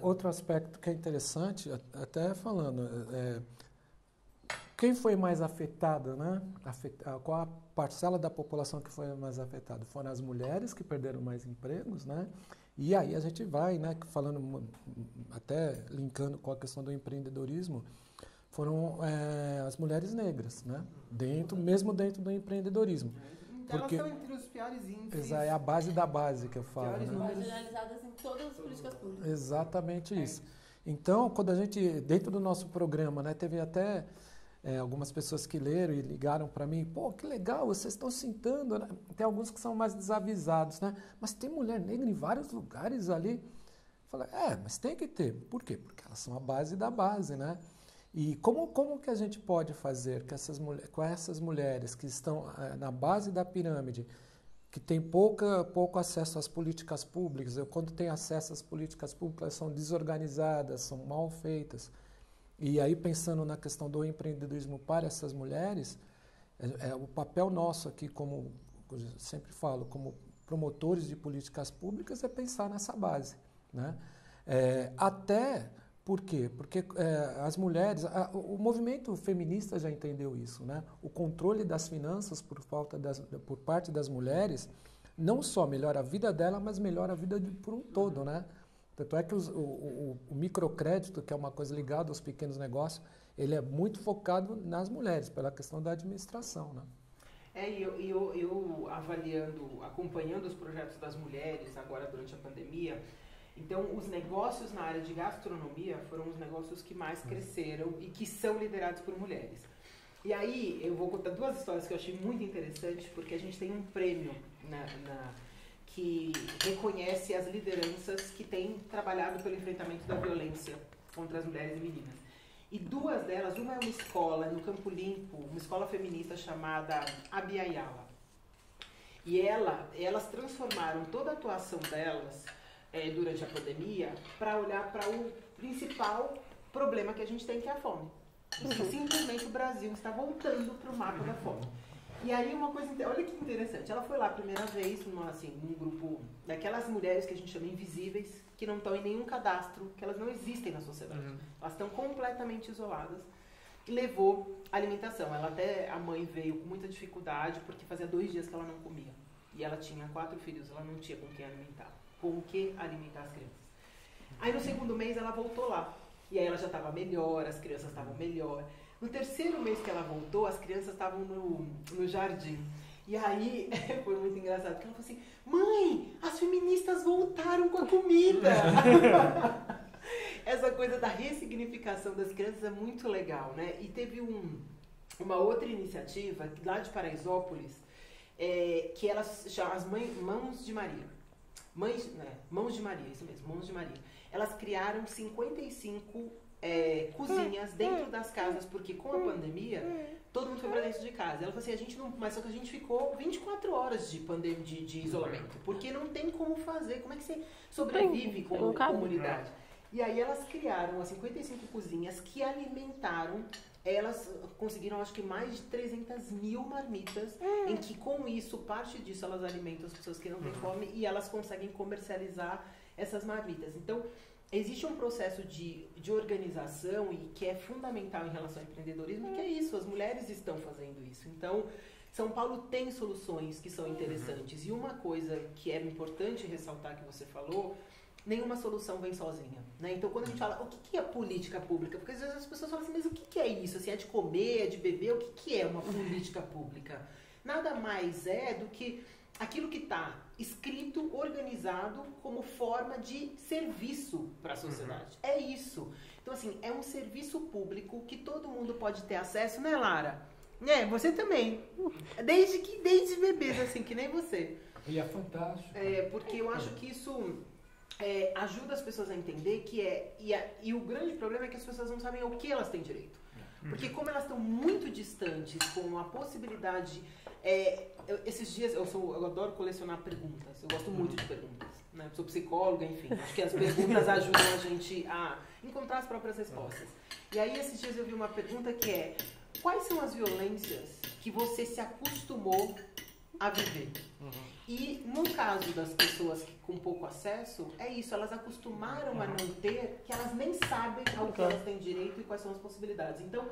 outro aspecto que é interessante, até falando, quem foi mais afetado, né? Qual a parcela da população que foi mais afetada? Foram as mulheres que perderam mais empregos, né? E aí a gente vai, né, falando, até linkando com a questão do empreendedorismo, foram as mulheres negras, né? Mesmo dentro do empreendedorismo. Porque elas estão entre os piores índices. É a base da base que eu falo. Piores né? Marginalizadas em todas as políticas públicas. Exatamente isso. Então, quando a gente, dentro do nosso programa, né, teve até algumas pessoas que leram e ligaram para mim, pô, que legal, vocês estão citando, né? Tem alguns que são mais desavisados, né? Mas tem mulher negra em vários lugares ali. Eu falei, mas tem que ter. Por quê? Porque elas são a base da base, né? E como que a gente pode fazer com essas mulheres que estão na base da pirâmide, que têm pouco acesso às políticas públicas, ou quando tem acesso às políticas públicas, são desorganizadas, são mal feitas. E aí, pensando na questão do empreendedorismo para essas mulheres, o papel nosso aqui, como eu sempre falo, como promotores de políticas públicas, é pensar nessa base, né? Por quê? Porque as mulheres, o movimento feminista já entendeu isso, né? O controle das finanças por parte das mulheres não só melhora a vida dela, mas melhora a vida por um todo, né? Tanto é que o microcrédito, que é uma coisa ligada aos pequenos negócios, ele é muito focado nas mulheres, pela questão da administração, né? Eu acompanhando os projetos das mulheres agora durante a pandemia, então os negócios na área de gastronomia foram os negócios que mais cresceram e que são liderados por mulheres. E aí eu vou contar duas histórias que eu achei muito interessantes, porque a gente tem um prêmio que reconhece as lideranças que têm trabalhado pelo enfrentamento da violência contra as mulheres e meninas. E duas delas, uma é uma escola no Campo Limpo, uma escola feminista chamada Abiaiala. E elas transformaram toda a atuação delas durante a pandemia para olhar para o principal problema que a gente tem, que é a fome. Simplesmente o Brasil está voltando para o mapa da fome. E aí uma coisa, olha que interessante, ela foi lá a primeira vez num grupo daquelas mulheres que a gente chama invisíveis, que não estão em nenhum cadastro, que elas não existem na sociedade. Elas estão completamente isoladas. E levou alimentação. A mãe veio com muita dificuldade, porque fazia 2 dias que ela não comia. E ela tinha 4 filhos, ela não tinha com quem alimentar. Com o que alimentar as crianças. Aí no segundo mês ela voltou lá. E aí ela já estava melhor, as crianças estavam melhor. No terceiro mês que ela voltou, as crianças estavam no jardim. E aí foi muito engraçado, porque ela falou assim, mãe, as feministas voltaram com a comida. Essa coisa da ressignificação das crianças é muito legal, né? E teve uma outra iniciativa lá de Paraisópolis, que elas chamam as Mãos de Maria. Mãos de Maria, isso mesmo, Mãos de Maria. Elas criaram 55 cozinhas dentro das casas, porque com a pandemia, todo mundo foi pra dentro de casa. Ela falou assim, mas só que a gente ficou 24 horas de isolamento, porque não tem como fazer, como é que você sobrevive como comunidade? E aí elas criaram as 55 cozinhas que alimentaram, elas conseguiram acho que mais de 300 mil marmitas, em que com isso, parte disso elas alimentam as pessoas que não têm fome e elas conseguem comercializar essas marmitas. Então, existe um processo de organização e que é fundamental em relação ao empreendedorismo, que é isso, as mulheres estão fazendo isso. Então, São Paulo tem soluções que são interessantes. E uma coisa que é importante ressaltar que você falou, nenhuma solução vem sozinha, né? Então, quando a gente fala, o que é política pública? Porque às vezes as pessoas falam assim, mas o que é isso? Assim, é de comer, é de beber? O que é uma política pública? Nada mais é do que aquilo que está escrito, organizado como forma de serviço para a sociedade. É isso. Então, assim, é um serviço público que todo mundo pode ter acesso, né, Lara? Você também. Desde bebês, assim, que nem você. E é fantástico. Porque eu acho que isso ajuda as pessoas a entender que e o grande problema é que as pessoas não sabem o que elas têm direito. Porque como elas estão muito distantes com a possibilidade... esses dias, eu adoro colecionar perguntas, eu gosto muito de perguntas, né? Eu sou psicóloga, enfim, acho que as perguntas ajudam a gente a encontrar as próprias respostas. E aí, esses dias eu vi uma pergunta que quais são as violências que você se acostumou a viver. E no caso das pessoas com pouco acesso, é isso, elas acostumaram a não ter, que elas nem sabem ao que elas têm direito e quais são as possibilidades. Então,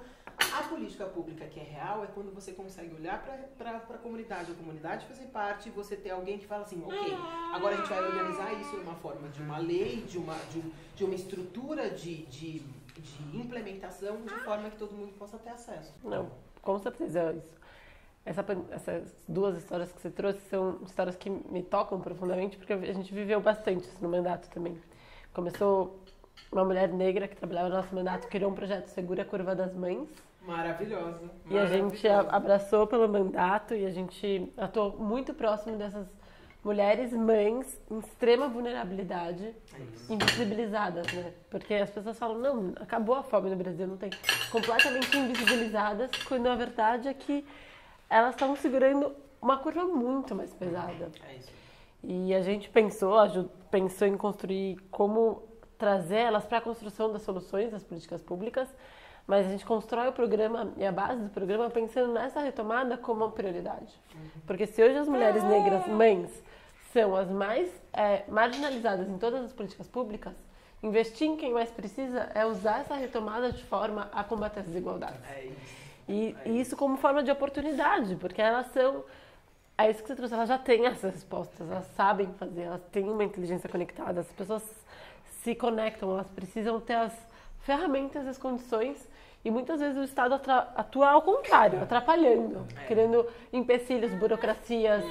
a política pública que é real é quando você consegue olhar para a comunidade fazer parte, e você ter alguém que fala assim, ok, agora a gente vai organizar isso de uma forma de uma lei, de uma estrutura de implementação, de forma que todo mundo possa ter acesso. Não, com certeza isso. Essas duas histórias que você trouxe são histórias que me tocam profundamente, porque a gente viveu bastante isso no mandato também. Começou uma mulher negra que trabalhava no nosso mandato, criou um projeto Segura a Curva das Mães. Maravilhosa. E a gente abraçou pelo mandato e a gente atuou muito próximo dessas mulheres mães em extrema vulnerabilidade, invisibilizadas, né? Porque as pessoas falam, não, acabou a fome no Brasil, não tem. Completamente invisibilizadas, quando a verdade é que elas estão segurando uma curva muito mais pesada. É isso. E a gente pensou em construir como trazer elas para a construção das soluções das políticas públicas, mas a gente constrói o programa e a base do programa pensando nessa retomada como uma prioridade. Porque se hoje as mulheres negras mães são as mais marginalizadas em todas as políticas públicas, investir em quem mais precisa é usar essa retomada de forma a combater as desigualdades. É isso. E isso como forma de oportunidade, porque elas são... É isso que você trouxe, elas já têm essas respostas, elas sabem fazer, elas têm uma inteligência conectada, as pessoas se conectam, elas precisam ter as ferramentas, as condições, e muitas vezes o Estado atua ao contrário, atrapalhando, criando empecilhos, burocracias.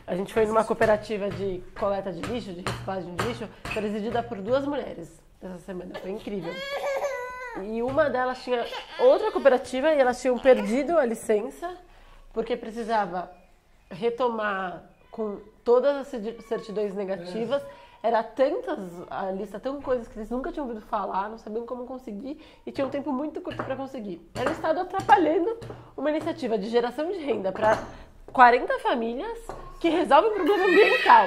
A gente foi numa cooperativa de coleta de lixo, de reciclagem de lixo, presidida por 2 mulheres essa semana, foi incrível. E uma delas tinha outra cooperativa e elas tinham perdido a licença porque precisava retomar com todas as certidões negativas. Era a lista, tão coisas que eles nunca tinham ouvido falar, não sabiam como conseguir e tinham um tempo muito curto para conseguir. Era o Estado atrapalhando uma iniciativa de geração de renda para 40 famílias que resolve um problema ambiental.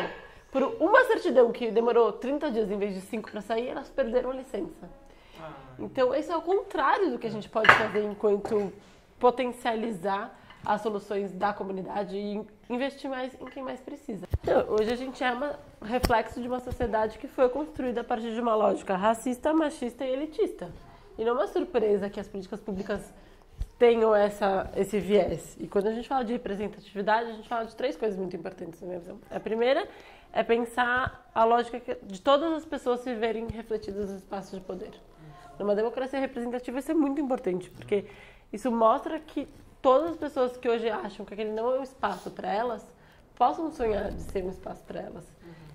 Por uma certidão que demorou 30 dias em vez de 5 para sair, elas perderam a licença. Então, esse é o contrário do que a gente pode fazer enquanto potencializar as soluções da comunidade e investir mais em quem mais precisa. Então, hoje a gente é um reflexo de uma sociedade que foi construída a partir de uma lógica racista, machista e elitista. E não é uma surpresa que as políticas públicas tenham esse viés. E quando a gente fala de representatividade, a gente fala de 3 coisas muito importantes na minha visão. A primeira é pensar a lógica de todas as pessoas se verem refletidas nos espaços de poder. Numa democracia representativa isso é muito importante, porque isso mostra que todas as pessoas que hoje acham que aquele não é um espaço para elas, possam sonhar de ser um espaço para elas.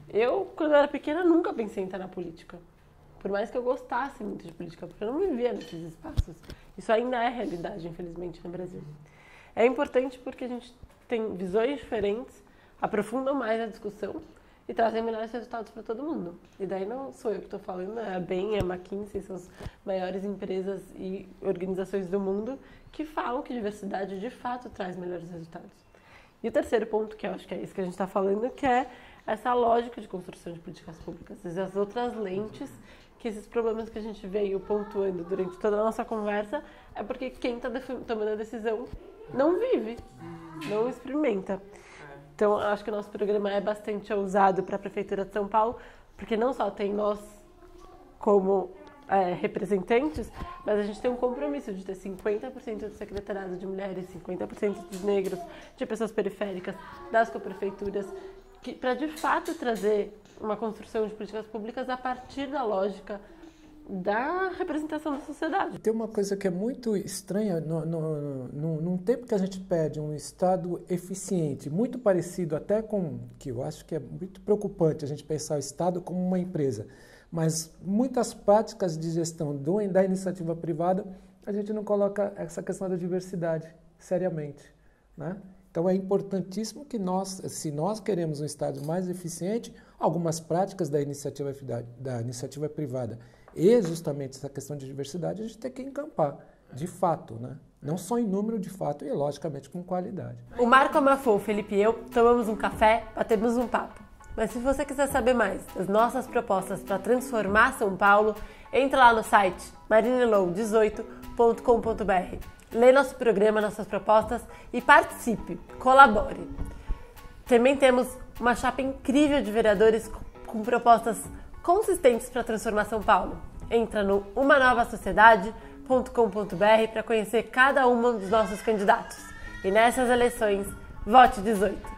Eu, quando eu era pequena, nunca pensei em estar na política. Por mais que eu gostasse muito de política, porque eu não vivia nesses espaços. Isso ainda é realidade, infelizmente, no Brasil. É importante porque a gente tem visões diferentes, aprofundam mais a discussão e trazem melhores resultados para todo mundo. E daí não sou eu que estou falando, é a BEM, a McKinsey, são as maiores empresas e organizações do mundo que falam que diversidade de fato traz melhores resultados. E o terceiro ponto, que eu acho que é isso que a gente está falando, que é essa lógica de construção de políticas públicas, as outras lentes que esses problemas que a gente veio pontuando durante toda a nossa conversa é porque quem está tomando a decisão não vive, não experimenta. Então, acho que o nosso programa é bastante ousado para a Prefeitura de São Paulo, porque não só tem nós como representantes, mas a gente tem um compromisso de ter 50% do secretariado de mulheres, 50% de negros, de pessoas periféricas, das coprefeituras, para de fato trazer uma construção de políticas públicas a partir da lógica da representação da sociedade. Tem uma coisa que é muito estranha, num tempo que a gente pede um Estado eficiente, muito parecido até com, que eu acho que é muito preocupante a gente pensar o Estado como uma empresa, mas muitas práticas de gestão da iniciativa privada, a gente não coloca essa questão da diversidade seriamente, né? Então é importantíssimo que se nós queremos um Estado mais eficiente, algumas práticas da iniciativa privada e justamente essa questão de diversidade a gente tem que encampar, de fato, né? Não só em número, de fato, e logicamente com qualidade. O Marco Amafô, o Felipe e eu tomamos um café, batemos um papo. Mas se você quiser saber mais das nossas propostas para transformar São Paulo, entra lá no site marinelow18.com.br. Lê nosso programa, nossas propostas e participe, colabore. Também temos uma chapa incrível de vereadores com propostas consistentes para transformar São Paulo. Entra no umanovasociedade.com.br para conhecer cada um dos nossos candidatos. E nessas eleições, vote 18.